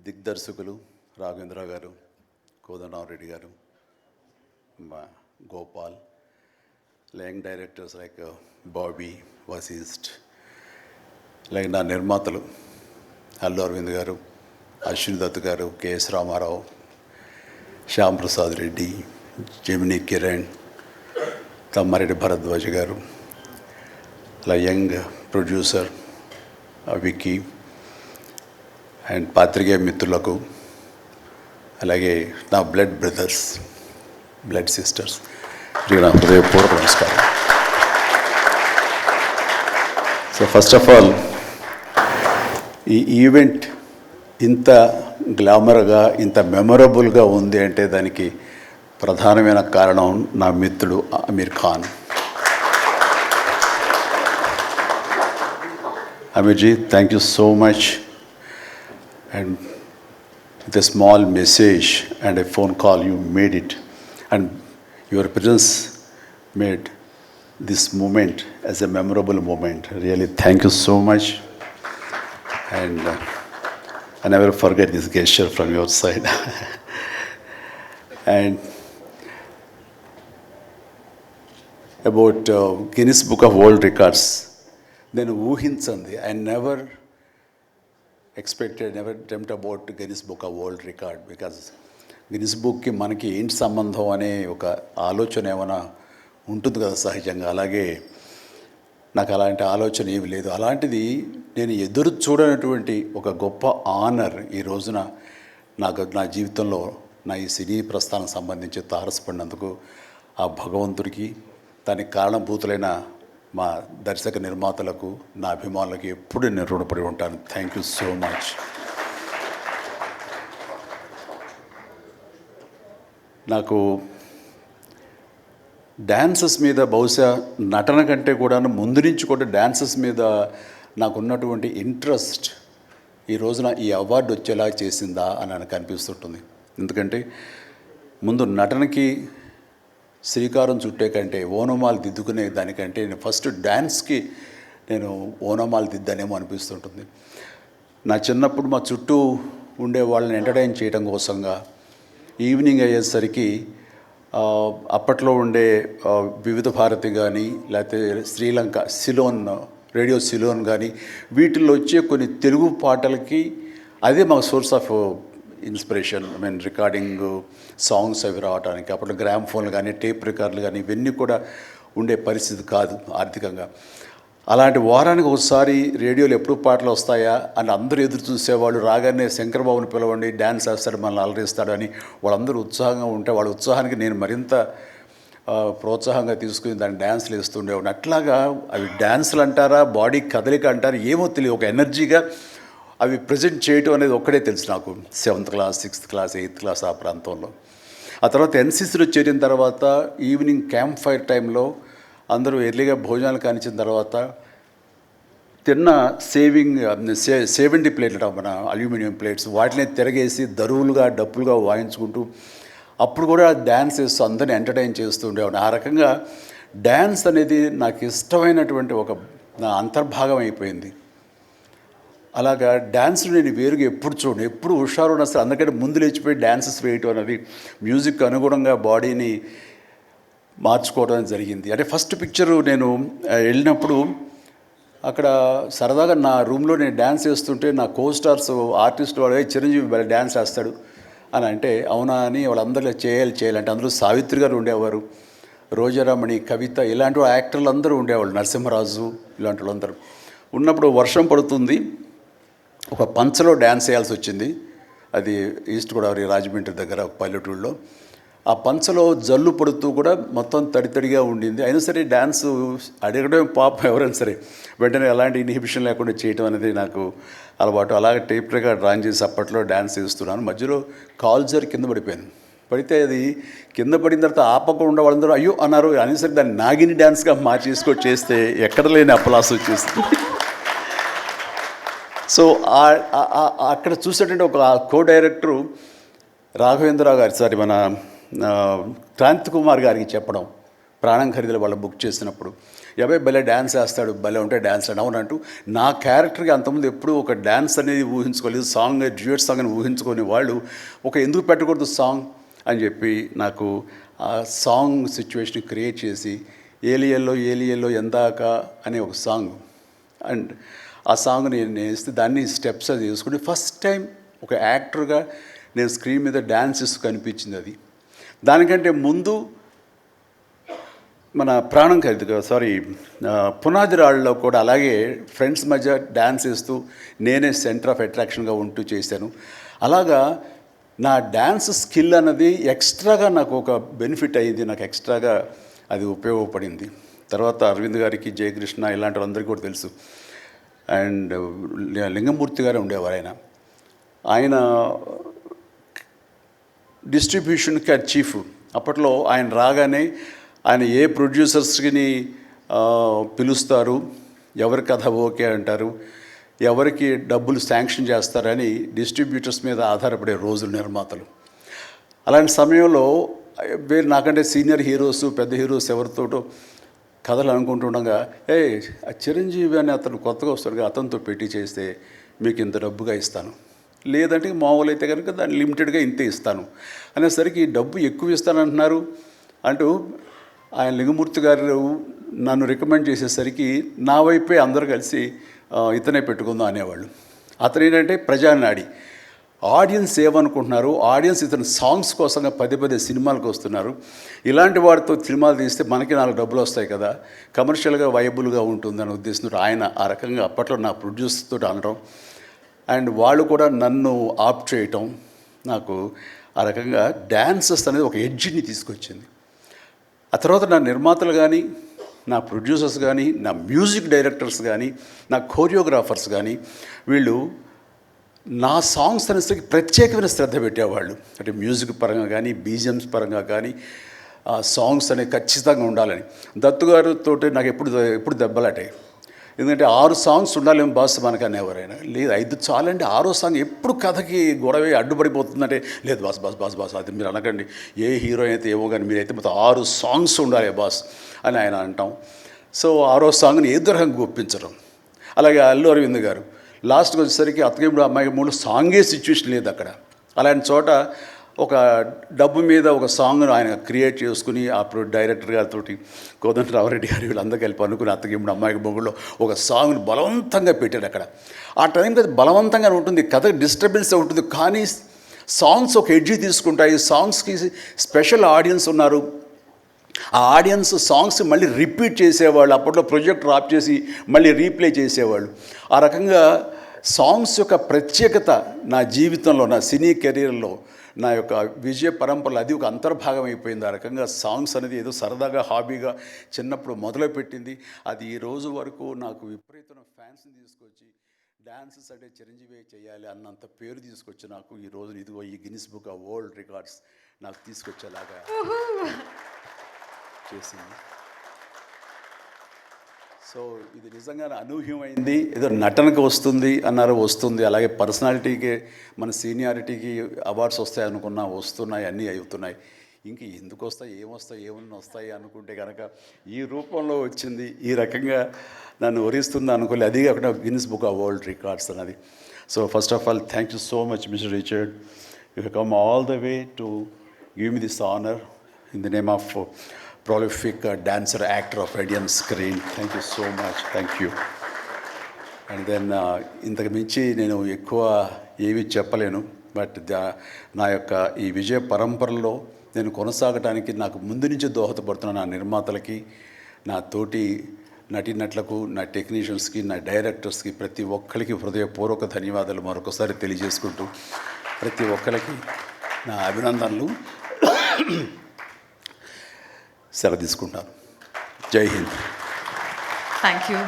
దిగ్దర్శకులు రాఘవేంద్రరావు గారు, కోదండరామరెడ్డి గారు, Gopal, young directors like Bobby, Vasishta, like నా నిర్మాతలు అల్లు అరవింద్ గారు, అశ్విని దత్ గారు, కెఎస్ రామారావు, శ్యామ్ ప్రసాద్ రెడ్డి, జెమినీ కిరణ్, తమ్మారెడ్డి భరద్వాజ్ గారు, అలా యంగ్ ప్రొడ్యూసర్ విక్కీ అండ్ పాత్రికేయ మిత్రులకు, అలాగే నా బ్లడ్ బ్రదర్స్, బ్లడ్ సిస్టర్స్, నా హృదయపూర్వక నమస్కారం. సో ఫస్ట్ ఆఫ్ ఆల్ ఈ ఈవెంట్ ఇంత గ్లామర్గా, ఇంత మెమొరబుల్గా ఉంది అంటే దానికి ప్రధానమైన కారణం నా మిత్రుడు Aamir Khan. Aamirji, thank you so much. And with a small message and a phone call, you made it. And your presence made this moment as a memorable moment. Really, thank you so much. And I never forget this gesture from your side. And about Guinness Book of World Records, then ఊహించండి. I never expected, never dreamt about Guinness Book of World Record, because Guinness Bookకి మనకి ఏంటి సంబంధం అనే ఒక ఆలోచన ఏమైనా ఉంటుంది కదా సహజంగా. అలాగే నాకు అలాంటి ఆలోచన ఏమి లేదు. అలాంటిది నేను ఎదురు చూడనటువంటి ఒక గొప్ప ఆనర్ ఈ రోజున నా జీవితంలో నా ఈ సినీ ప్రస్థానం సంబంధించి తారసపడినందుకు ఆ భగవంతుడికి, దానికి కారణభూతులైన మా దర్శక నిర్మాతలకు, నా అభిమానులకు ఎప్పుడు నేను రుణపడి ఉంటాను. Thank you so much. నాకు డ్యాన్సెస్ మీద, బహుశా నటన కంటే కూడా ముందు నుంచి కూడా డ్యాన్సెస్ మీద నాకున్నటువంటి ఇంట్రెస్ట్ ఈ రోజున ఈ అవార్డు వచ్చేలా చేసిందా అని నాకు అనిపిస్తుంటుంది. ఎందుకంటే ముందు నటనకి శ్రీకారం చుట్టే కంటే, ఓనమాలు దిద్దుకునే దానికంటే నేను ఫస్ట్ డ్యాన్స్కి నేను ఓనమాలు దిద్దానేమో అనిపిస్తుంటుంది. నా చిన్నప్పుడు మా చుట్టూ ఉండే వాళ్ళని ఎంటర్టైన్ చేయడం కోసంగా ఈవినింగ్ అయ్యేసరికి అప్పట్లో ఉండే వివిధ భారతి కానీ, లేకపోతే శ్రీలంక సిలోన్, రేడియో సిలోన్ కానీ, వీటిల్లో వచ్చే కొన్ని తెలుగు పాటలకి అదే మా source of inspiration. Recording songs అవి రావడానికి అప్పుడు గ్రామ్ ఫోన్లు కానీ, టేప్ రికార్డులు కానీ ఇవన్నీ కూడా ఉండే పరిస్థితి కాదు ఆర్థికంగా. అలాంటి వారానికి ఒకసారి రేడియోలో ఎప్పుడు పాటలు వస్తాయా అని అందరూ ఎదురు చూసేవాళ్ళు. రాగానే శంకర్బాబుని పిలవండి, డ్యాన్స్ వేస్తాడు, మనల్ని అలరిస్తాడు అని వాళ్ళందరూ ఉత్సాహంగా ఉంటే, వాళ్ళ ఉత్సాహానికి నేను మరింత ప్రోత్సాహంగా తీసుకుని దాన్ని డ్యాన్స్లు వేస్తుండేవాడిని. అట్లాగా అవి డ్యాన్సులు అంటారా, బాడీ కదలిక అంటారా ఏమో తెలియదు, ఒక ఎనర్జీగా అవి ప్రజెంట్ చేయటం అనేది ఒక్కడే తెలుసు నాకు. 7th class, 6th class, 8th class ఆ ప్రాంతంలో. ఆ తర్వాత ఎన్సీసీలో చేరిన తర్వాత ఈవినింగ్ క్యాంప్ ఫైర్ టైంలో అందరూ ఎర్లీగా భోజనాలు కానిచ్చిన తర్వాత తిన్న 70 ప్లేట్లు మన అల్యూమినియం ప్లేట్స్, వాటిని తిరగేసి దరువులుగా డప్పులుగా వాయించుకుంటూ అప్పుడు కూడా డ్యాన్స్ వేస్తూ అందరినీ ఎంటర్టైన్ చేస్తూ ఉండేవాడు. ఆ రకంగా డ్యాన్స్ అనేది నాకు ఇష్టమైనటువంటి ఒక నా అంతర్భాగం అయిపోయింది. అలాగా డ్యాన్స్లు నేను వేరుగా ఎప్పుడు చూడను, ఎప్పుడు హుషారు ఉన్నా సరే అందుకంటే ముందు లేచిపోయి డ్యాన్సెస్ వేయటం అనేది మ్యూజిక్ అనుగుణంగా బాడీని మార్చుకోవడం జరిగింది. అంటే ఫస్ట్ పిక్చరు నేను వెళ్ళినప్పుడు అక్కడ సరదాగా నా రూమ్లో నేను డ్యాన్స్ వేస్తుంటే నా కోస్టార్స్ ఆర్టిస్ట్ వాళ్ళు చిరంజీవి డ్యాన్స్ వేస్తాడు అని అంటే అవునా అని వాళ్ళందరూ చేయాలంటే అందులో సావిత్రి గారు ఉండేవారు, రోజారామణి, కవిత, ఇలాంటి యాక్టర్లు అందరూ ఉండేవాళ్ళు, నరసింహరాజు ఇలాంటి వాళ్ళందరూ ఉన్నప్పుడు వర్షం పడుతుంది. ఒక పంచలో డ్యాన్స్ వేయాల్సి వచ్చింది. అది ఈస్ట్ గోదావరి రాజమండ్రి దగ్గర ఒక పల్లెటూళ్ళలో. ఆ పంచలో జల్లు పడుతూ కూడా మొత్తం తడితడిగా ఉండింది. అయినా సరే డ్యాన్స్ అడగడం పాపం ఎవరైనా సరే వెంటనే ఎలాంటి ఇన్హిబిషన్ లేకుండా చేయడం అనేది నాకు అలవాటు. అలాగే టేప్ రికార్డ్ డ్రాన్ చేసి అప్పట్లో డ్యాన్స్ వేస్తున్నాను. మధ్యలో కాల్ జారి కింద పడిపోయాను. పడితే అది కింద పడిన తర్వాత ఆపకుండా వాళ్ళందరూ అయ్యో అన్నారు. అయినా సరే దాన్ని నాగిని డ్యాన్స్గా మార్చేసుకొని చేస్తే ఎక్కడ లేని అప్పలాస్ వచ్చేస్తుంది. సో అక్కడ చూసేటంటే ఒక కో డైరెక్టరు రాఘవేంద్రరావు గారు, మన క్రాంతి కుమార్ గారికి చెప్పడం, ప్రాణం ఖరీదులు వాళ్ళు బుక్ చేసినప్పుడు అబ్బాయి భలే డ్యాన్స్ వేస్తాడు, భలే ఉంటే డ్యాన్స్ అని అవునంటూ నా క్యారెక్టర్కి అంతకుముందు ఎప్పుడూ ఒక డ్యాన్స్ అనేది ఊహించుకోలేదు, సాంగ్ డ్యూయట్ సాంగ్ అని ఊహించుకొని వాళ్ళు ఒక ఎందుకు పెట్టకూడదు సాంగ్ అని చెప్పి నాకు ఆ సాంగ్ సిచ్యువేషన్ క్రియేట్ చేసి ఏలియల్లో ఎందాక అనే ఒక సాంగ్, అండ్ ఆ సాంగ్ నేను వేస్తే దాన్ని స్టెప్స్ అది వేసుకుంటే ఫస్ట్ టైం ఒక యాక్టర్గా నేను స్క్రీన్ మీద డ్యాన్స్ ఇస్తూ కనిపించింది. అది దానికంటే ముందు మన ప్రాణం ఖరీదుగా పునాది రాళ్ళలో కూడా అలాగే ఫ్రెండ్స్ మధ్య డ్యాన్స్ వేస్తూ నేనే సెంటర్ ఆఫ్ అట్రాక్షన్గా ఉంటూ చేశాను. అలాగా నా డ్యాన్స్ స్కిల్ అన్నది ఎక్స్ట్రాగా నాకు ఒక బెనిఫిట్ అయ్యింది, నాకు ఎక్స్ట్రాగా అది ఉపయోగపడింది. తర్వాత అరవింద్ గారికి, జయకృష్ణ ఇలాంటి వాళ్ళందరికీ కూడా తెలుసు. అండ్ లింగమూర్తి గారు ఉండేవారు, ఆయన డిస్ట్రిబ్యూషన్కి చీఫ్. అప్పట్లో ఆయన రాగానే ఆయన ఏ ప్రొడ్యూసర్స్కి పిలుస్తారు, ఎవరి కథ ఓకే అంటారు, ఎవరికి డబ్బులు శాంక్షన్ చేస్తారని డిస్ట్రిబ్యూటర్స్ మీద ఆధారపడే రోజులు నిర్మాతలు. అలాంటి సమయంలో వేరు నాకంటే సీనియర్ హీరోస్, పెద్ద హీరోస్ ఎవరితోటో కథలు అనుకుంటుండగా, ఆ చిరంజీవి అని అతను కొత్తగా వస్తాడుగా, అతనితో పెట్టి చేస్తే మీకు ఇంత డబ్బుగా ఇస్తాను, లేదంటే మామూలు అయితే కనుక దాన్ని లిమిటెడ్గా ఇంతే ఇస్తాను అనేసరికి డబ్బు ఎక్కువ ఇస్తానంటున్నారు అంటూ ఆయన లింగమూర్తి గారు నన్ను రికమెండ్ చేసేసరికి నా వైపే అందరూ కలిసి ఇతనే పెట్టుకుందాం అనేవాళ్ళు. అతను ఏంటంటే ప్రజానాడి, ఆడియన్స్ ఏమనుకుంటున్నారు, ఆడియన్స్ ఇతను సాంగ్స్ కోసంగా పదే సినిమాలకు వస్తున్నారు, ఇలాంటి వాడితో సినిమాలు తీస్తే మనకి 4 డబ్బులు వస్తాయి కదా, కమర్షియల్గా వైబుల్గా ఉంటుందని ఉద్దేశంతో ఆయన ఆ రకంగా అప్పట్లో నా ప్రొడ్యూసర్తో అనడం, అండ్ వాళ్ళు కూడా నన్ను ఆప్ట్ చేయటం నాకు ఆ రకంగా డ్యాన్సెస్ అనేది ఒక ఎడ్జిని తీసుకొచ్చింది. ఆ తర్వాత నా నిర్మాతలు కానీ, నా ప్రొడ్యూసర్స్ కానీ, నా మ్యూజిక్ డైరెక్టర్స్ కానీ, నా కోరియోగ్రాఫర్స్ కానీ వీళ్ళు నా సాంగ్స్ అనేసరికి ప్రత్యేకమైన శ్రద్ధ పెట్టేవాళ్ళు. అంటే మ్యూజిక్ పరంగా కానీ, బీజిఎమ్స్ పరంగా కానీ ఆ సాంగ్స్ అనేవి ఖచ్చితంగా ఉండాలని. దత్తు గారితో నాకు ఎప్పుడు దెబ్బలాటాయి. ఎందుకంటే 6 సాంగ్స్ ఉండాలేమో బాస్ మనకు అనేవారైనా, లేదు 5 చాలండి, 6వ సాంగ్ ఎప్పుడు కథకి గొడవ అడ్డుపడిపోతుందంటే, లేదు బాస్ అది మీరు అనకండి, ఏ హీరో అయితే ఏమో కానీ మీరైతే మొత్తం 6 సాంగ్స్ ఉండాలి బాస్ అని ఆయన అంటాం. సో 6వ సాంగ్ని ఏదో రకంగా ఒప్పించడం. అలాగే అల్లు అరవింద్ గారు లాస్ట్కి వచ్చేసరికి అత్తగేముడు అమ్మాయి 3 సాంగే సిచ్యువేషన్ లేదు అక్కడ. అలాంటి చోట ఒక డబ్బు మీద ఒక సాంగ్ను ఆయన క్రియేట్ చేసుకుని అప్పుడు డైరెక్టర్ గారితో కోదండరామరెడ్డి గారు వీళ్ళందరూ కలిపి అనుకుని అత్తగేముడు అమ్మాయికి మొగుళ్ళో ఒక సాంగ్ను బలవంతంగా పెట్టాడు అక్కడ. ఆ టైంకి అది బలవంతంగా ఉంటుంది, కథ డిస్టర్బెన్స్ ఉంటుంది, కానీ సాంగ్స్ ఒక ఎడ్జి తీసుకుంటాయి. సాంగ్స్కి స్పెషల్ ఆడియన్స్ ఉన్నారు. ఆ ఆడియన్స్ సాంగ్స్ మళ్ళీ రిపీట్ చేసేవాళ్ళు. అప్పట్లో ప్రొజెక్టర్ ఆఫ్ చేసి మళ్ళీ రీప్లే చేసేవాళ్ళు. ఆ రకంగా సాంగ్స్ యొక్క ప్రత్యేకత నా జీవితంలో, నా సినీ కెరీర్లో, నా యొక్క విజయ పరంపరలో అది ఒక అంతర్భాగం అయిపోయింది. ఆ రకంగా సాంగ్స్ అనేది ఏదో సరదాగా హాబీగా చిన్నప్పుడు మొదలుపెట్టింది. అది ఈ రోజు వరకు నాకు విపరీతమైన ఫ్యాన్స్ని తీసుకొచ్చి డ్యాన్సెస్ అంటే చిరంజీవి చేయాలి అన్నంత పేరు తీసుకొచ్చి నాకు ఈ రోజు ఇదిగో ఈ Guinness Book of World records నాకు తీసుకొచ్చేలాగా చేసింది. సో ఇది నిజంగా అనూహ్యమైంది. ఏదో నటనకు వస్తుంది అన్నారు, వస్తుంది. అలాగే పర్సనాలిటీకి, మన సీనియారిటీకి అవార్డ్స్ వస్తాయి అనుకున్నా వస్తున్నాయి, అన్నీ అవుతున్నాయి. ఇంక ఎందుకు వస్తాయి, ఏమన్నా వస్తాయి అనుకుంటే కనుక ఈ రూపంలో వచ్చింది. ఈ రకంగా నన్ను వరిస్తుంది అనుకోలేదు. అది కాకుండా Guinness Book of World Records అన్నది. So first of all thank you so much mister Richard. You have come all the way to give me this honour in the name of prolific dancer, actor of Indian screen. Thank you so much. Thank you. And then ఇంతకు మించి నేను ఎక్కువ ఏమీ చెప్పలేను. But నా యొక్క ఈ విజయ పరంపరలో నేను కొనసాగడానికి నాకు ముందు నుంచి దోహదపడుతున్న నా నిర్మాతలకి, నా తోటి నటీనటులకు, నా టెక్నీషియన్స్కి, నా డైరెక్టర్స్కి, ప్రతి ఒక్కరికి హృదయపూర్వక ధన్యవాదాలు మరొకసారి తెలియజేసుకుంటూ ప్రతి ఒక్కరికి నా అభినందనలు సెలవు తీసుకుంటాను. జై హింద్. Thank you.